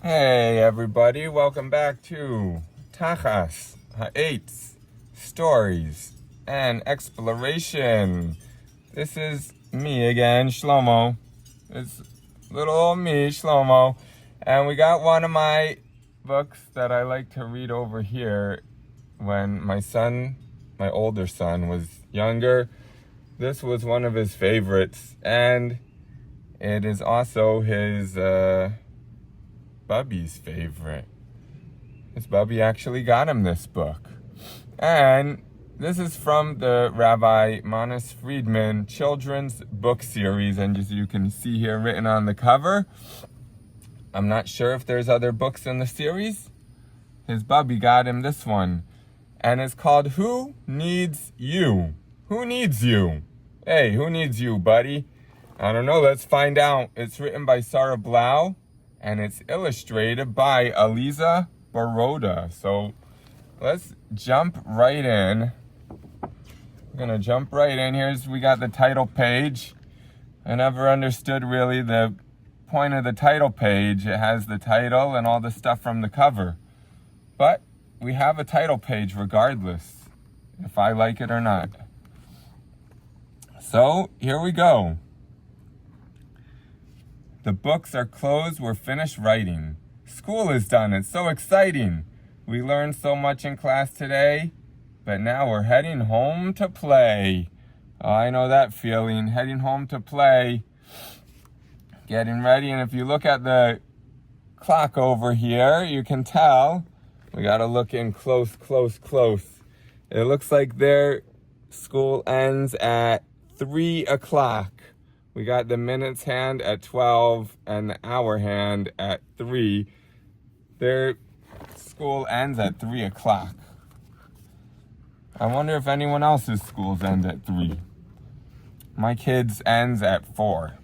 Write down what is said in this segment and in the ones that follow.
Hey everybody, welcome back to Tachas, Ha'etz, Stories, and Exploration. This is me again, Shlomo. It's little old me, Shlomo. And we got one of my books that I like to read over here when my older son, was younger. This was one of his favorites, and it is also his, Bubby's favorite. His Bubby actually got him this book. And this is from the Rabbi Manis Friedman Children's Book Series. And as you can see here written on the cover, I'm not sure if there's other books in the series. His Bubby got him this one. And it's called Who Needs You? Who needs you? Hey, who needs you, buddy? I don't know, let's find out. It's written by Sarah Blau, and it's illustrated by Aliza Baroda. So let's jump right in. We're gonna jump right in. We got the title page. I never understood really the point of the title page. It has the title and all the stuff from the cover. But we have a title page regardless, if I like it or not. So here we go. The books are closed, we're finished writing. School is done, it's so exciting. We learned so much in class today, but now we're heading home to play. Oh, I know that feeling, heading home to play. Getting ready, and if you look at the clock over here, you can tell. We gotta look in close. It looks like their school ends at 3 o'clock. We got the minutes hand at 12 and the hour hand at 3. Their school ends at 3 o'clock. I wonder if anyone else's schools end at 3. My kids' ends at 4.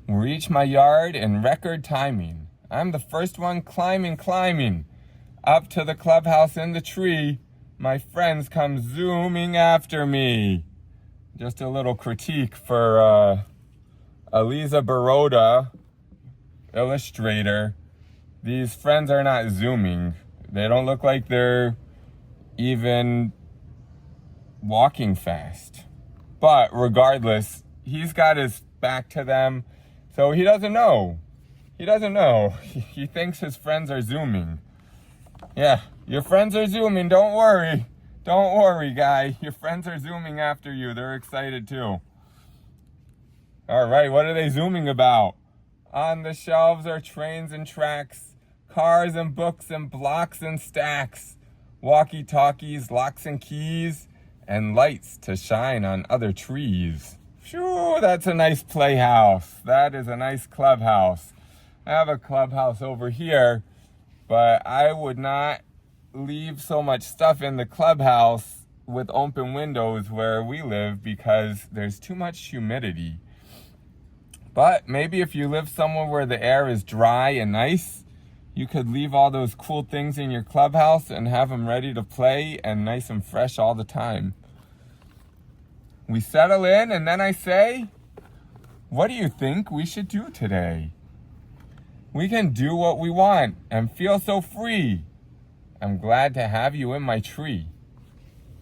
We reach my yard in record timing. I'm the first one climbing. Up to the clubhouse in the tree. My friends come zooming after me. Just a little critique for Aliza Baroda, illustrator. These friends are not zooming. They don't look like they're even walking fast. But regardless, he's got his back to them, so he doesn't know. He thinks his friends are zooming. Yeah, your friends are zooming, don't worry. Don't worry, guy. Your friends are zooming after you. They're excited too. All right, what are they zooming about? On the shelves are trains and tracks, cars and books and blocks and stacks, walkie-talkies, locks and keys, and lights to shine on other trees. Phew, that's a nice playhouse. That is a nice clubhouse. I have a clubhouse over here, but I would not leave so much stuff in the clubhouse with open windows where we live because there's too much humidity. But maybe if you live somewhere where the air is dry and nice, you could leave all those cool things in your clubhouse and have them ready to play and nice and fresh all the time. We settle in and then I say, what do you think we should do today? We can do what we want and feel so free. I'm glad to have you in my tree.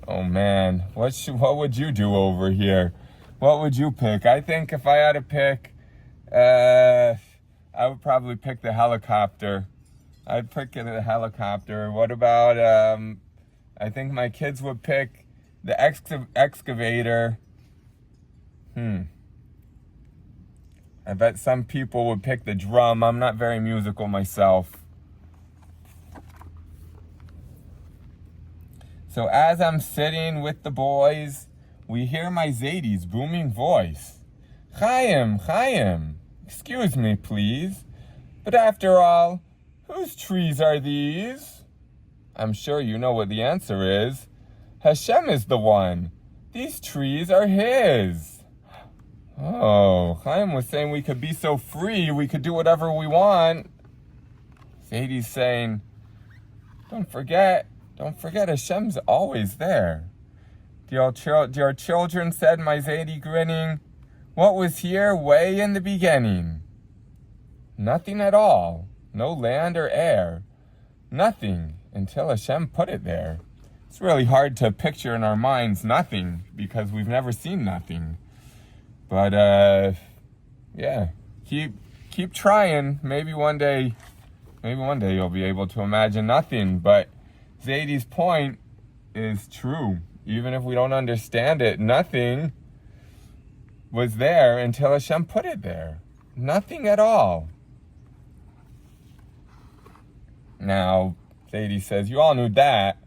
Oh man, what would you do over here? What would you pick? I think if I had to pick, I would probably pick the helicopter. I'd pick the helicopter. What about, I think my kids would pick the excavator. I bet some people would pick the drum. I'm not very musical myself. So as I'm sitting with the boys, we hear my Zadie's booming voice. Chaim, excuse me, please. But after all, whose trees are these? I'm sure you know what the answer is. Hashem is the one. These trees are his. Oh, Chaim was saying we could be so free, we could do whatever we want. Zadie's saying, don't forget Hashem's always there. Dear children, said my Zadie, grinning, What was here way in the beginning? Nothing at all. No land or air. Nothing until Hashem put it there. It's really hard to picture in our minds nothing because we've never seen nothing. But yeah, keep trying. Maybe one day you'll be able to imagine nothing. But Zadie's point is true. Even if we don't understand it, nothing was there until Hashem put it there. Nothing at all. Now, Zadie says, you all knew that,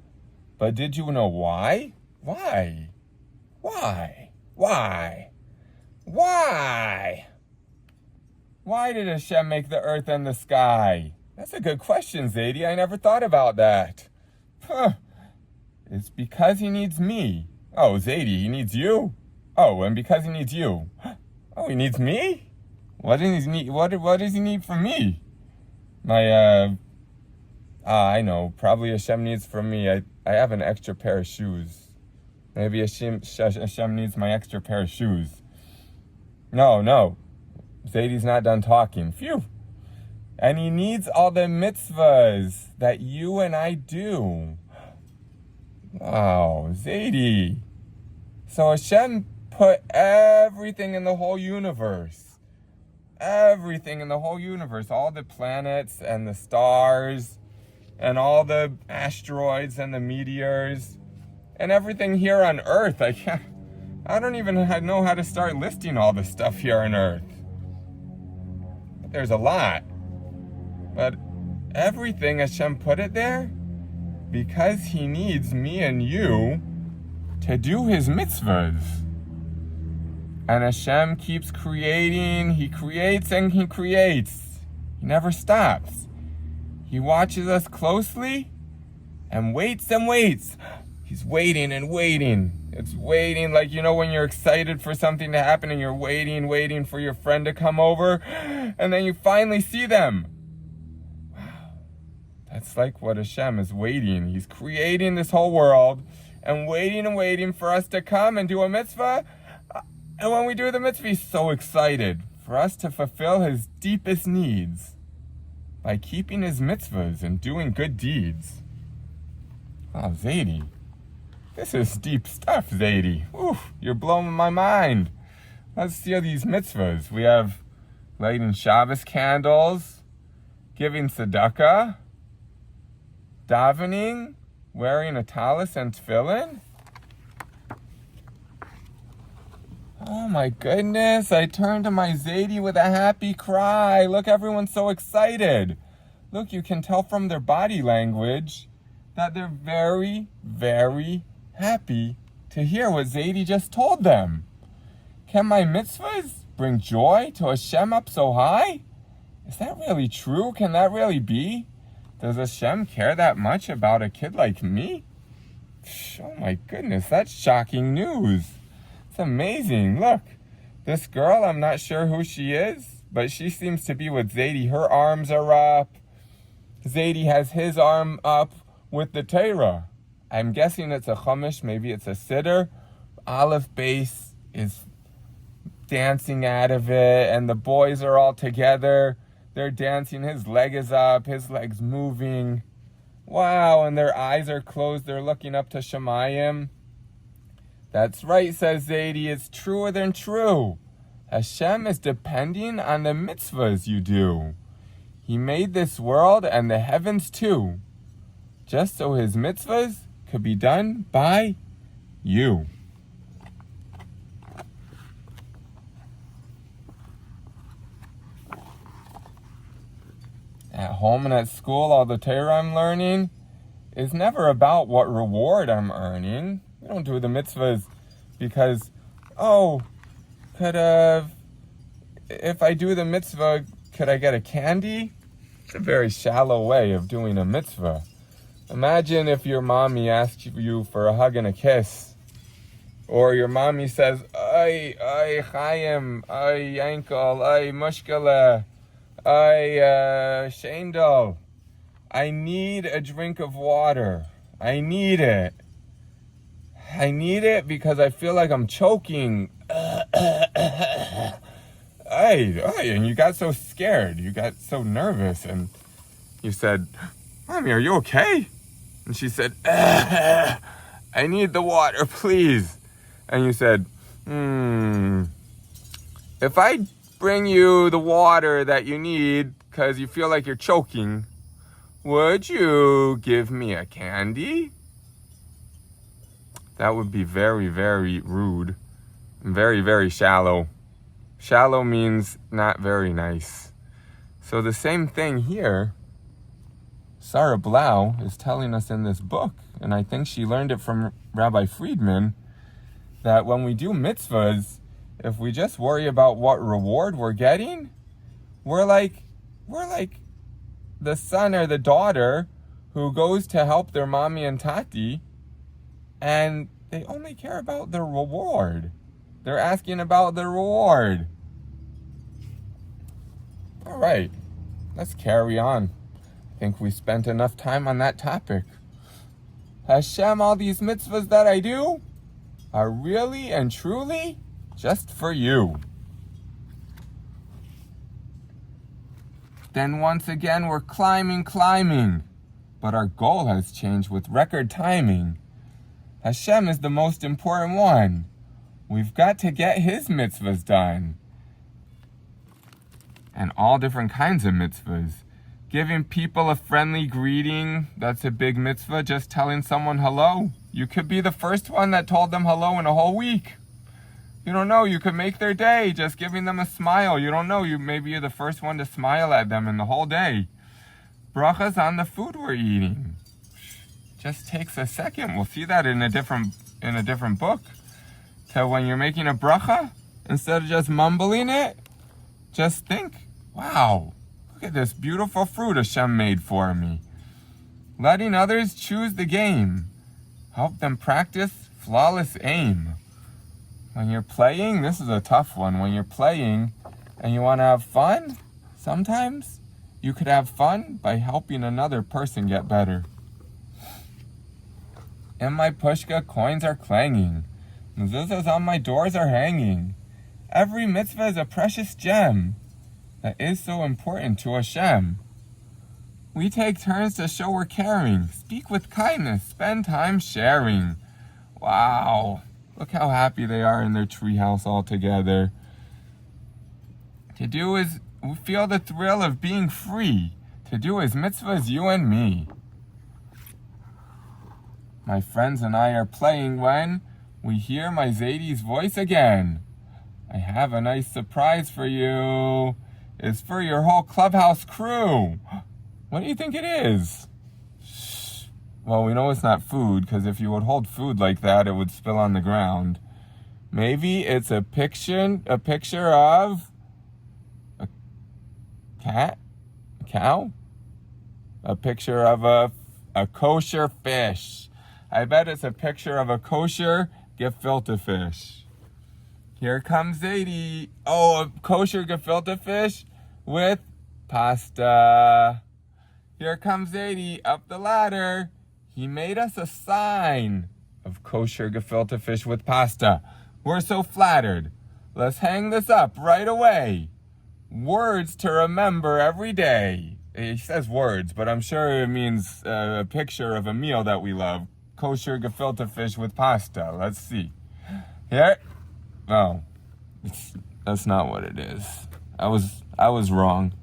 but did you know why? Why? Why? Why? Why? Why did Hashem make the earth and the sky? That's a good question, Zadie. I never thought about that. Huh. It's because he needs me. Oh, Zadie, he needs you? Oh, and because he needs you. Oh, he needs me? What does he need? What does he need from me? I know. Probably Hashem needs from me. I have an extra pair of shoes. Maybe Hashem needs my extra pair of shoes. No. Zadie's not done talking. Phew. And he needs all the mitzvahs that you and I do. Wow, Zadie. So Hashem put everything in the whole universe. Everything in the whole universe. All the planets and the stars and all the asteroids and the meteors and everything here on Earth. I don't even know how to start listing all the stuff here on Earth. There's a lot. But everything Hashem put it there because he needs me and you to do his mitzvahs. And Hashem keeps creating. He creates and he creates. He never stops. He watches us closely and waits and waits. He's waiting and waiting. It's waiting like, when you're excited for something to happen and you're waiting for your friend to come over and then you finally see them. Wow. That's like what Hashem is waiting. He's creating this whole world and waiting for us to come and do a mitzvah. And when we do the mitzvah, he's so excited for us to fulfill his deepest needs by keeping his mitzvahs and doing good deeds. Wow, Zadie. This is deep stuff, Zadie. Oof, you're blowing my mind. Let's see these mitzvahs. We have lighting Shabbos candles, giving tzedakah, davening, wearing a talis and tefillin. Oh my goodness, I turned to my Zadie with a happy cry. Look, everyone's so excited. Look, you can tell from their body language that they're very, very happy to hear what Zadie just told them. Can my mitzvahs bring joy to Hashem up so high? Is that really true? Can that really be? Does Hashem care that much about a kid like me? Oh my goodness, that's shocking news. It's amazing. Look, this girl, I'm not sure who she is, but she seems to be with Zadie. Her arms are up. Zadie has his arm up with the Torah. I'm guessing it's a chumash, maybe it's a siddur. Aleph Beis is dancing out of it, and the boys are all together. They're dancing. His leg is up, his leg's moving. Wow, and their eyes are closed. They're looking up to Shemayim. That's right, says Zadie. It's truer than true. Hashem is depending on the mitzvahs you do. He made this world and the heavens too, just so his mitzvahs could be done by you. At home and at school, all the Torah I'm learning is never about what reward I'm earning. We don't do the mitzvahs because, if I do the mitzvah, could I get a candy? It's a very shallow way of doing a mitzvah. Imagine if your mommy asked you for a hug and a kiss. Or your mommy says, ay, Chaim, ay, Yankel, ay, Mushkala, ay, Shendal. I need a drink of water. I need it. I need it because I feel like I'm choking. Hey, and you got so scared. You got so nervous. And you said, Mommy, are you okay? And she said, I need the water, please. And you said, if I bring you the water that you need because you feel like you're choking, would you give me a candy? That would be very, very rude and very, very shallow. Shallow means not very nice. So the same thing here, Sarah Blau is telling us in this book, and I think she learned it from Rabbi Friedman, that when we do mitzvahs, if we just worry about what reward we're getting, we're like the son or the daughter who goes to help their mommy and tati, and they only care about the reward. They're asking about the reward. All right, let's carry on. I think we spent enough time on that topic. Hashem, all these mitzvahs that I do are really and truly just for you. Then once again, we're climbing, but our goal has changed with record timing. Hashem is the most important one. We've got to get his mitzvahs done. And all different kinds of mitzvahs. Giving people a friendly greeting, that's a big mitzvah. Just telling someone hello. You could be the first one that told them hello in a whole week. You don't know, you could make their day just giving them a smile. You don't know, maybe you're the first one to smile at them in the whole day. Brachas on the food we're eating. Just takes a second. We'll see that in a different book. So when you're making a bracha, instead of just mumbling it, just think, wow, look at this beautiful fruit Hashem made for me. Letting others choose the game. Help them practice flawless aim. When you're playing, this is a tough one. When you're playing and you want to have fun, sometimes you could have fun by helping another person get better. In my pushka, coins are clanging. Mezuzahs on my doors are hanging. Every mitzvah is a precious gem that is so important to Hashem. We take turns to show we're caring. Speak with kindness. Spend time sharing. Wow. Look how happy they are in their treehouse all together. To do is, we feel the thrill of being free. To do his mitzvahs, you and me. My friends and I are playing when we hear my Zadie's voice again. I have a nice surprise for you. It's for your whole clubhouse crew. What do you think it is? Well, we know it's not food, because if you would hold food like that, it would spill on the ground. Maybe it's a picture of a cat? A cow? A picture of a kosher fish. I bet it's a picture of a kosher gefilte fish. Here comes Zadie. Oh, a kosher gefilte fish with pasta. Here comes Zadie up the ladder. He made us a sign of kosher gefilte fish with pasta. We're so flattered. Let's hang this up right away. Words to remember every day. He says words, but I'm sure it means a picture of a meal that we love. Kosher gefilte fish with pasta. Let's see. Here. Oh, that's not what it is. I was wrong.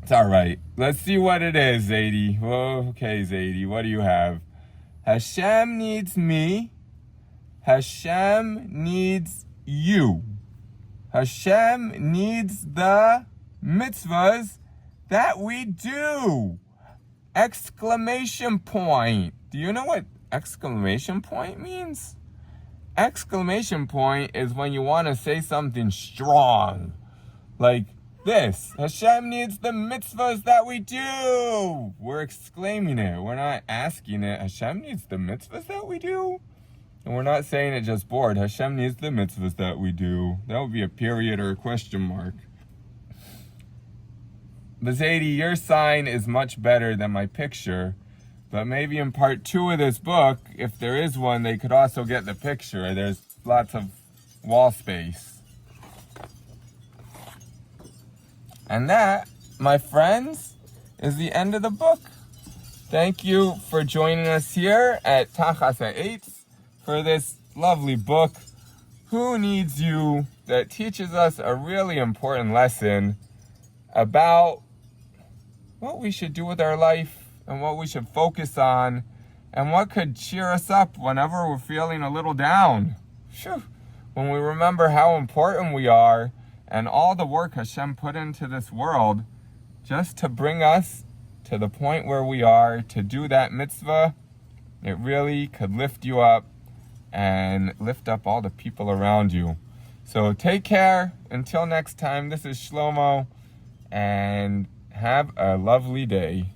It's all right. Let's see what it is, Zadie. Okay, Zadie, what do you have? Hashem needs me. Hashem needs you. Hashem needs the mitzvahs that we do. Exclamation point. Do you know what exclamation point means? Exclamation point is when you want to say something strong. Like this. Hashem needs the mitzvahs that we do. We're exclaiming it. We're not asking it. Hashem needs the mitzvahs that we do. And we're not saying it just bored. Hashem needs the mitzvahs that we do. That would be a period or a question mark. But Zadie, your sign is much better than my picture. But maybe in part 2 of this book, if there is one, they could also get the picture. There's lots of wall space. And that, my friends, is the end of the book. Thank you for joining us here at Tachas Ha'etz for this lovely book, Who Needs You, that teaches us a really important lesson about what we should do with our life and what we should focus on and what could cheer us up whenever we're feeling a little down. Phew. When we remember how important we are and all the work Hashem put into this world just to bring us to the point where we are, to do that mitzvah, it really could lift you up and lift up all the people around you. So take care. Until next time, this is Shlomo, and have a lovely day.